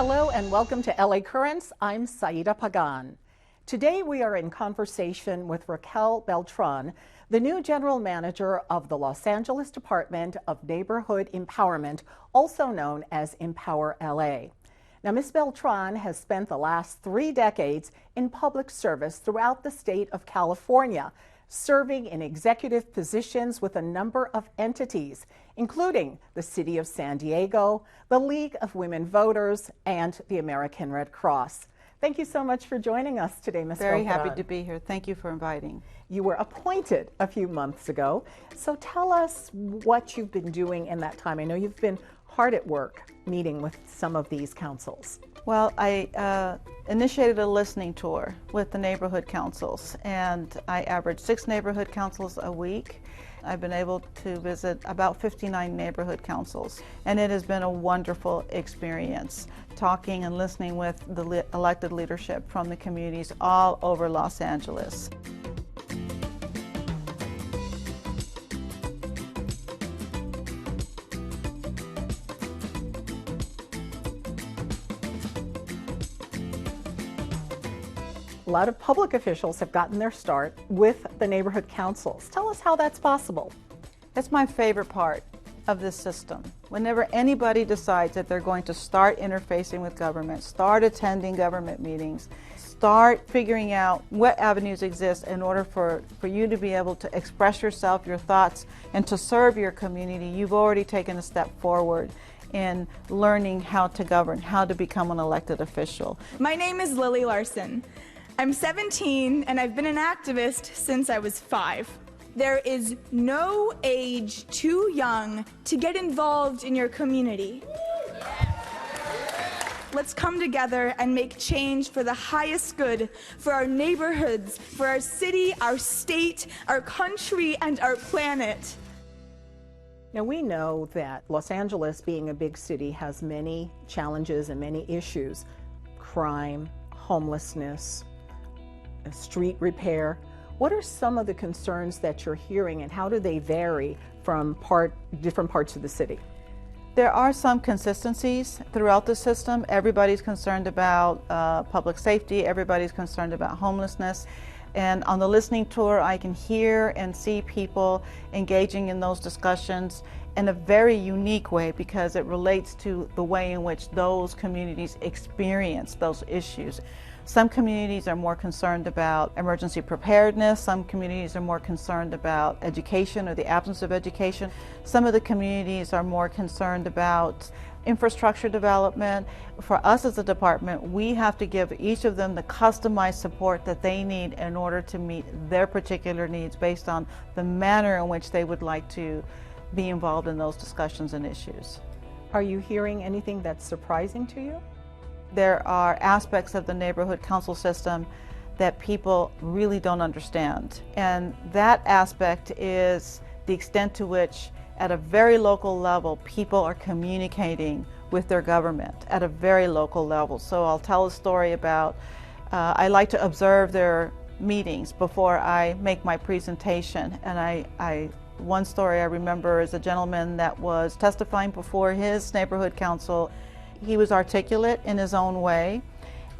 Hello and welcome to LA Currents. I'm Saida Pagan. Today we are in conversation with Raquel Beltrán, the new general manager of the Los Angeles Department of Neighborhood Empowerment, also known as EmpowerLA. Now, Ms. Beltrán has spent the last 3 decades in public service throughout the state of California, serving in executive positions with a number of entities, including the City of San Diego, the League of Women Voters, and the American Red Cross. Thank you so much for joining us today, Ms. Very Beltrán. happy to be here. Thank you for inviting. You were appointed a few months ago, so tell us what you've been doing in that time. I know you've been hard at work meeting with some of these councils. Well, I initiated a listening tour with the neighborhood councils, and I average 6 neighborhood councils a week. I've been able to visit about 59 neighborhood councils, and it has been a wonderful experience talking and listening with the elected leadership from the communities all over Los Angeles. A lot of public officials have gotten their start with the neighborhood councils. Tell us how that's possible. That's my favorite part of this system. Whenever anybody decides that they're going to start interfacing with government, start attending government meetings, start figuring out what avenues exist in order for you to be able to express yourself, your thoughts, and to serve your community, you've already taken a step forward in learning how to govern, how to become an elected official. My name is Lily Larson. I'm 17 and I've been an activist since I was 5. There is no age too young to get involved in your community. Let's come together and make change for the highest good, for our neighborhoods, for our city, our state, our country, and our planet. Now, we know that Los Angeles, being a big city, has many challenges and many issues: crime, homelessness, street repair. What are some of the concerns that you're hearing, and how do they vary from different parts of the city? There are some consistencies throughout the system. Everybody's concerned about public safety. Everybody's concerned about homelessness. And on the listening tour, I can hear and see people engaging in those discussions in a very unique way, because it relates to the way in which those communities experience those issues. Some communities are more concerned about emergency preparedness. Some communities are more concerned about education or the absence of education. Some of the communities are more concerned about infrastructure development. For us as a department, we have to give each of them the customized support that they need in order to meet their particular needs based on the manner in which they would like to be involved in those discussions and issues. Are you hearing anything that's surprising to you? There are aspects of the neighborhood council system that people really don't understand. And that aspect is the extent to which, at a very local level, people are communicating with their government at a very local level. So I'll tell a story about, I like to observe their meetings before I make my presentation. And one story I remember is a gentleman that was testifying before his neighborhood council. He was articulate in his own way,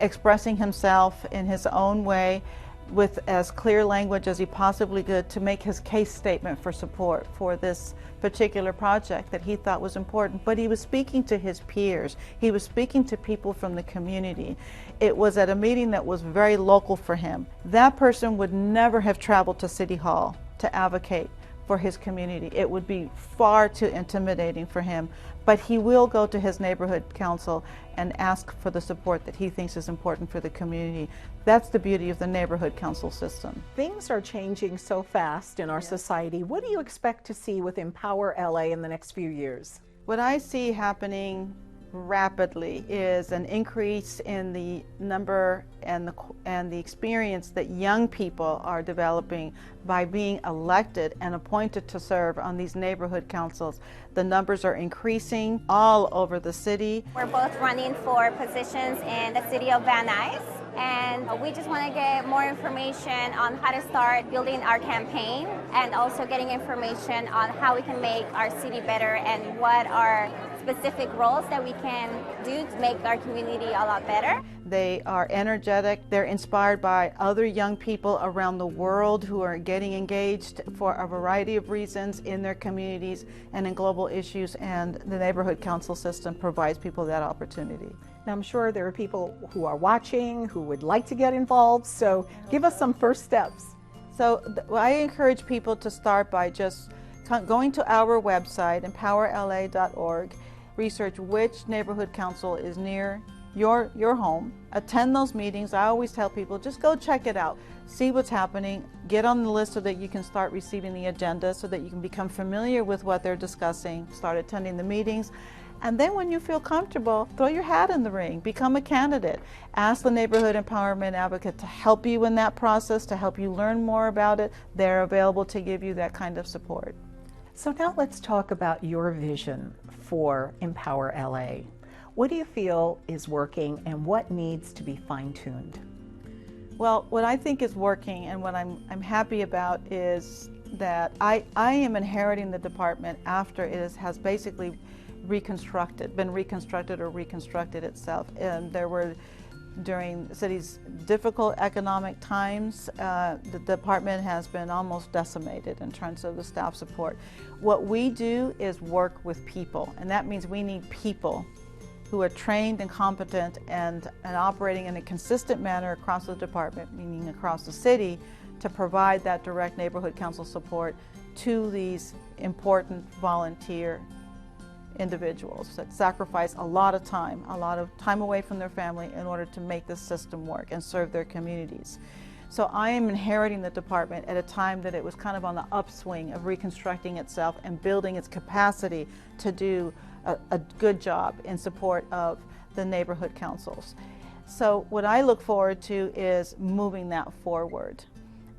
expressing himself in his own way with as clear language as he possibly could to make his case statement for support for this particular project that he thought was important. But he was speaking to his peers. He was speaking to people from the community. It was at a meeting that was very local for him. That person would never have traveled to City Hall to advocate for his community. It would be far too intimidating for him, but he will go to his neighborhood council and ask for the support that he thinks is important for the community. That's the beauty of the neighborhood council system. Things are changing so fast in our society. What do you expect to see with EmpowerLA in the next few years? What I see happening rapidly is an increase in the number and the experience that young people are developing by being elected and appointed to serve on these neighborhood councils. The numbers are increasing all over the city. We're both running for positions in the city of Van Nuys, and we just want to get more information on how to start building our campaign, and also getting information on how we can make our city better and what our specific roles that we can do to make our community a lot better. They are energetic. They're inspired by other young people around the world who are getting engaged for a variety of reasons in their communities and in global issues, and the neighborhood council system provides people that opportunity. Now, I'm sure there are people who are watching who would like to get involved, so give us some first steps. So I encourage people to start by just going to our website, EmpowerLA.org, research which neighborhood council is near your home, attend those meetings. I always tell people, just go check it out, see what's happening, get on the list so that you can start receiving the agenda, so that you can become familiar with what they're discussing, start attending the meetings. And then when you feel comfortable, throw your hat in the ring, become a candidate. Ask the Neighborhood Empowerment Advocate to help you in that process, to help you learn more about it. They're available to give you that kind of support. So now let's talk about your vision for EmpowerLA. What do you feel is working and what needs to be fine-tuned? Well, what I think is working and what I'm happy about is that I am inheriting the department after it has basically been reconstructed itself. And there were, during the city's difficult economic times, the department has been almost decimated in terms of the staff support. What we do is work with people, and that means we need people who are trained and competent and operating in a consistent manner across the department, meaning across the city, to provide that direct neighborhood council support to these important volunteer individuals that sacrifice a lot of time away from their family in order to make this system work and serve their communities. So I am inheriting the department at a time that it was kind of on the upswing of reconstructing itself and building its capacity to do a good job in support of the neighborhood councils. So what I look forward to is moving that forward.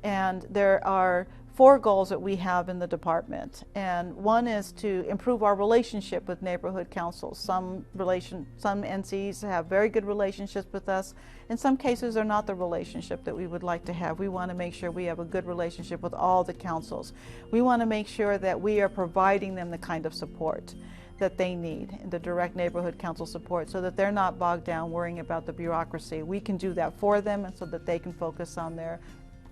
And there are 4 goals that we have in the department, and one is to improve our relationship with neighborhood councils. Some NCs have very good relationships with us. In some cases, they're not the relationship that we would like to have. We want to make sure we have a good relationship with all the councils. We want to make sure that we are providing them the kind of support that they need, the direct neighborhood council support, so that they're not bogged down worrying about the bureaucracy. We can do that for them, and so that they can focus on their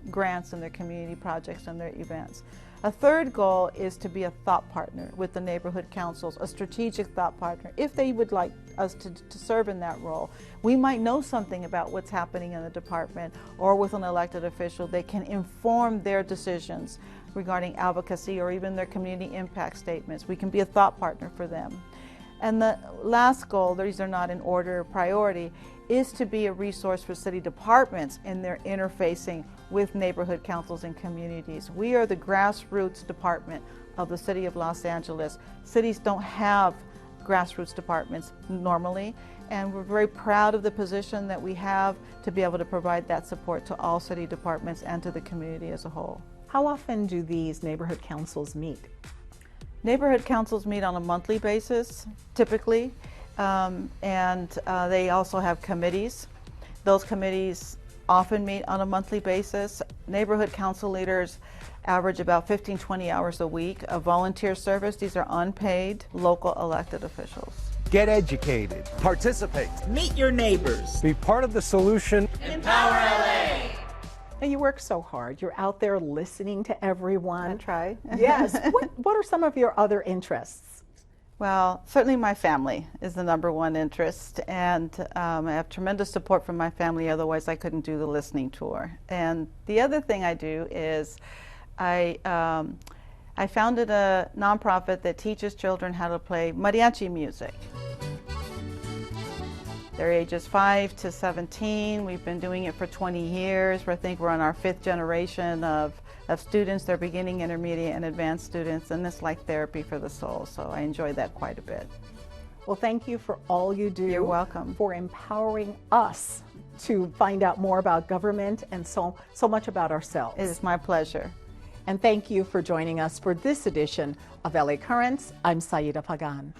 grants and their community projects and their events. A third goal is to be a thought partner with the neighborhood councils, a strategic thought partner. If they would like us to serve in that role, we might know something about what's happening in the department, or with an elected official, they can inform their decisions regarding advocacy or even their community impact statements. We can be a thought partner for them. And the last goal, these are not in order of priority, is to be a resource for city departments in their interfacing with neighborhood councils and communities. We are the grassroots department of the City of Los Angeles. Cities don't have grassroots departments normally, and we're very proud of the position that we have to be able to provide that support to all city departments and to the community as a whole. How often do these neighborhood councils meet? Neighborhood councils meet on a monthly basis, typically, and they also have committees. Those committees often meet on a monthly basis. Neighborhood council leaders average about 15-20 hours a week of volunteer service. These are unpaid local elected officials. Get educated. Participate. Meet your neighbors. Be part of the solution. EmpowerLA. Now, you work so hard. You're out there listening to everyone. I try. Yes. What are some of your other interests? Well, certainly my family is the #1 interest, and I have tremendous support from my family, otherwise I couldn't do the listening tour. And the other thing I do is I founded a nonprofit that teaches children how to play mariachi music. They're ages 5 to 17. We've been doing it for 20 years. I think we're on our 5th generation of students. They're beginning, intermediate, and advanced students, and it's like therapy for the soul, so I enjoy that quite a bit. Well, thank you for all you do. You're welcome. For empowering us to find out more about government and so much about ourselves. It is my pleasure. And thank you for joining us for this edition of LA Currents. I'm Saida Pagan.